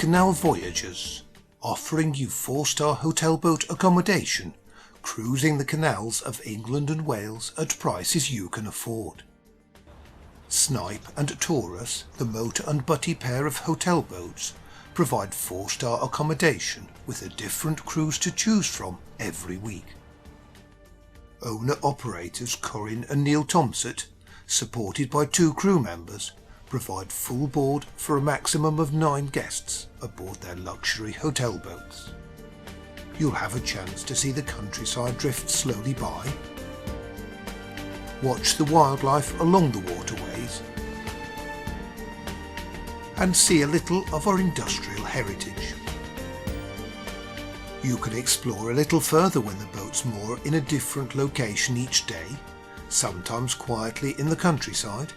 Canal Voyagers, offering you 4-star hotel boat accommodation, cruising the canals of England and Wales at prices you can afford. Snipe and Taurus, the motor and butty pair of hotel boats, provide 4-star accommodation with a different cruise to choose from every week. Owner-operators Corinne and Neil Thompson, supported by 2 crew members, provide full board for a maximum of 9 guests aboard their luxury hotel boats. You'll have a chance to see the countryside drift slowly by, watch the wildlife along the waterways, and see a little of our industrial heritage. You can explore a little further when the boats moor in a different location each day, sometimes quietly in the countryside,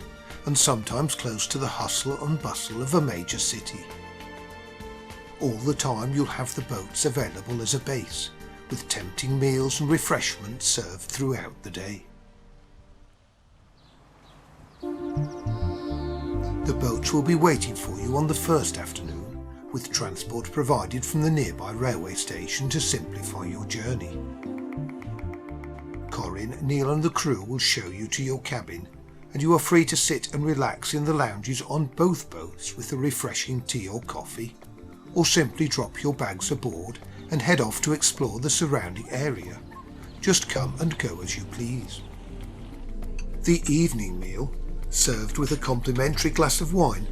and sometimes close to the hustle and bustle of a major city. All the time you'll have the boats available as a base, with tempting meals and refreshments served throughout the day. The boats will be waiting for you on the first afternoon, with transport provided from the nearby railway station to simplify your journey. Corinne, Neil and the crew will show you to your cabin, and you are free to sit and relax in the lounges on both boats with a refreshing tea or coffee, or simply drop your bags aboard and head off to explore the surrounding area. Just come and go as you please. The evening meal, served with a complimentary glass of wine,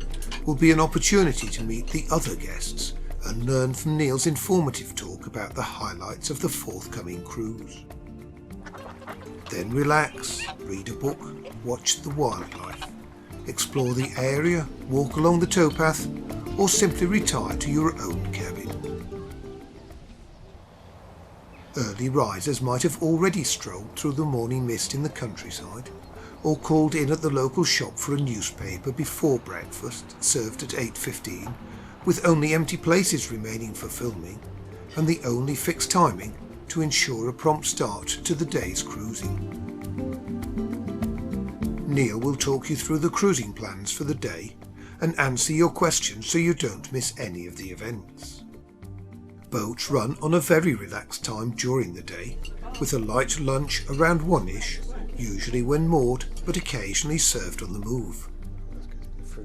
will be an opportunity to meet the other guests and learn from Neil's informative talk about the highlights of the forthcoming cruise. Then relax, read a book, watch the wildlife, explore the area, walk along the towpath, or simply retire to your own cabin. Early risers might have already strolled through the morning mist in the countryside, or called in at the local shop for a newspaper before breakfast, served at 8:15, with only empty places remaining for filming, and the only fixed timing to ensure a prompt start to the day's cruising. Neil will talk you through the cruising plans for the day and answer your questions so you don't miss any of the events. Boats run on a very relaxed time during the day, with a light lunch around 1ish, usually when moored but occasionally served on the move.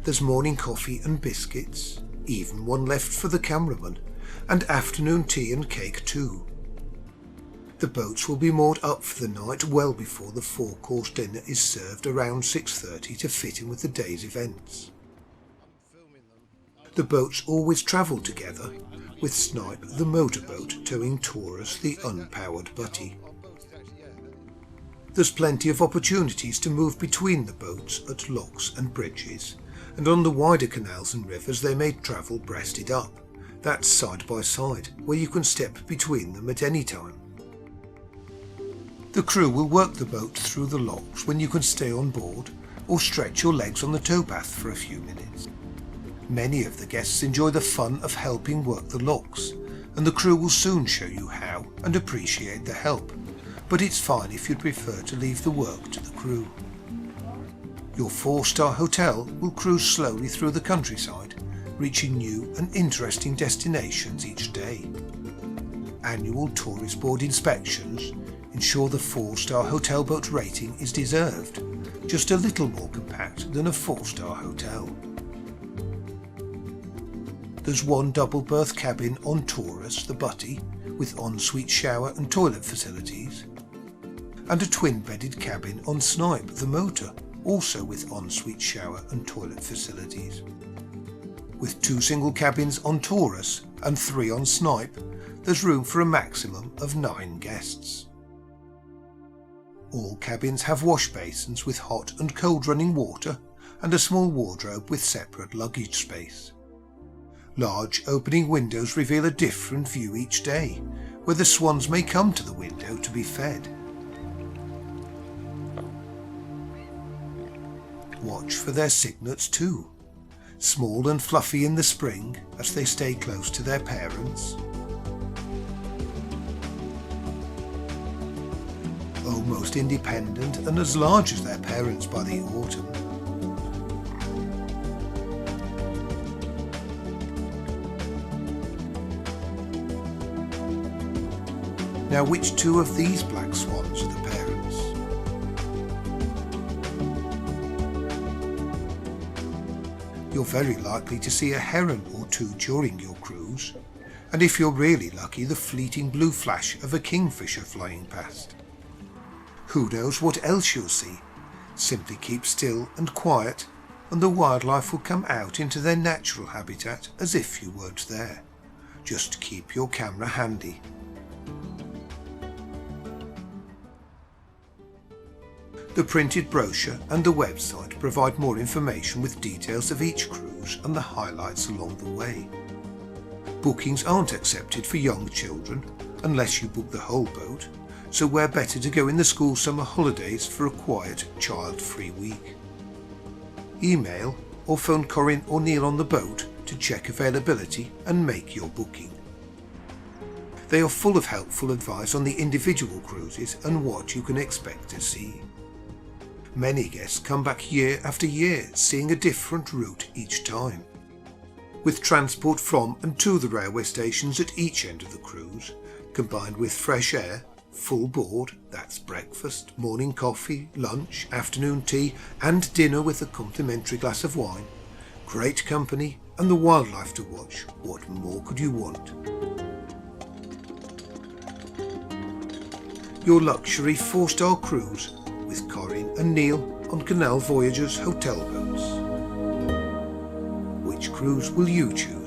There's morning coffee and biscuits, even one left for the cameraman, and afternoon tea and cake too. The boats will be moored up for the night well before the 4-course dinner is served around 6:30 to fit in with the day's events. The boats always travel together, with Snipe the motorboat towing Taurus the unpowered butty. There's plenty of opportunities to move between the boats at locks and bridges, and on the wider canals and rivers they may travel breasted up, that's side by side, where you can step between them at any time. The crew will work the boat through the locks when you can stay on board, or stretch your legs on the towpath for a few minutes. Many of the guests enjoy the fun of helping work the locks, and the crew will soon show you how and appreciate the help, but it's fine if you'd prefer to leave the work to the crew. Your 4-star hotel will cruise slowly through the countryside, reaching new and interesting destinations each day. Annual tourist board inspections ensure the 4-star hotel boat rating is deserved, just a little more compact than a 4-star hotel. There's one double berth cabin on Taurus the butty, with ensuite shower and toilet facilities, and a twin-bedded cabin on Snipe the motor, also with ensuite shower and toilet facilities. With 2 single cabins on Taurus and 3 on Snipe, there's room for a maximum of 9 guests. All cabins have wash basins with hot and cold running water, and a small wardrobe with separate luggage space. Large opening windows reveal a different view each day, where the swans may come to the window to be fed. Watch for their cygnets too, small and fluffy in the spring as they stay close to their parents. Almost independent and as large as their parents by the autumn. Now, which two of these black swans are the parents? You're very likely to see a heron or two during your cruise, and if you're really lucky, the fleeting blue flash of a kingfisher flying past. Who knows what else you'll see? Simply keep still and quiet, and the wildlife will come out into their natural habitat as if you weren't there. Just keep your camera handy. The printed brochure and the website provide more information with details of each cruise and the highlights along the way. Bookings aren't accepted for young children unless you book the whole boat, so where better to go in the school summer holidays for a quiet, child-free week. Email or phone Corinne or Neil on the boat to check availability and make your booking. They are full of helpful advice on the individual cruises and what you can expect to see. Many guests come back year after year, seeing a different route each time. With transport from and to the railway stations at each end of the cruise, combined with fresh air, full board, that's breakfast, morning coffee, lunch, afternoon tea and dinner with a complimentary glass of wine, great company and the wildlife to watch, what more could you want? Your luxury 4-star cruise with Corinne and Neil on Canal Voyagers hotel boats. Which cruise will you choose?